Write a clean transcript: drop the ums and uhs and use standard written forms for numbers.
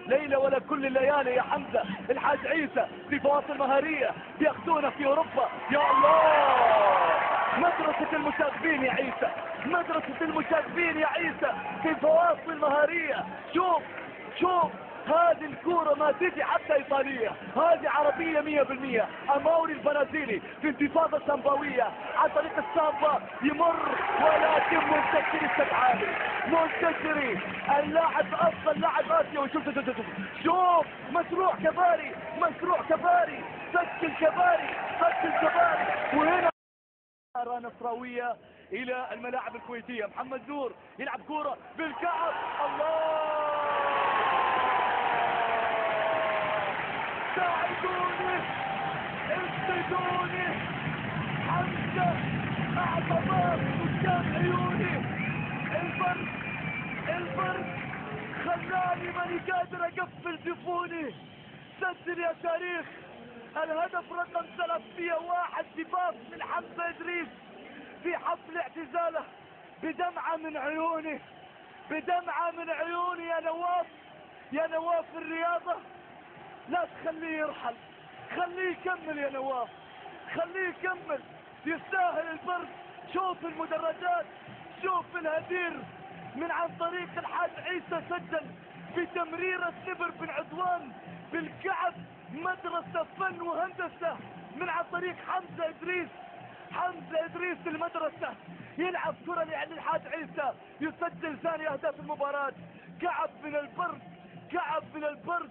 ليلة ولا كل الليالي يا حمزة. الحاج عيسى في فواصل مهارية بياخذونا في اوروبا. يا الله، مدرسة المشاغبين يا عيسى، مدرسة المشاغبين يا عيسى في فواصل مهارية. شوف شوف، هذه الكورة ما تجي حتى ايطالية، هذه عربية 100%. اماوري البرازيلي في انتفاضة سامباوية عن طريق السامبا يمر، ولكن منتشري استدعاني، منتشري اللاعب افضل لاعب اسيوي. شوف شوف شوف شوف، مشروع كباري، مشروع كباري، سجل كباري، سجل كباري. وهنا نصراوية الى الملاعب الكويتية. محمد نور يلعب كورة بالكعب، الله، ساعدوني انقذوني، حمزة اعتبر قدام عيوني. البرد، البرد خلاني ماني قادر اقفل جفوني. سجل يا تاريخ الهدف رقم 301 دفاع من حمزة إدريس في حفل اعتزاله بدمعة من عيوني، بدمعة من عيوني. يا نواف، يا نواف الرياضة لا تخليه يرحل، خليه يكمل يا نواف، خليه يكمل، يستاهل البرد. شوف المدرجات، شوف الهدير من عن طريق الحاج عيسى، سجل بتمريرة نبر بن عدوان بالكعب. مدرسة فن وهندسة من عن طريق حمزة إدريس، حمزة إدريس المدرسة يلعب كرة يعني الحاج عيسى يسجل ثاني أهداف المباراة. كعب من البرد، كعب من البرد.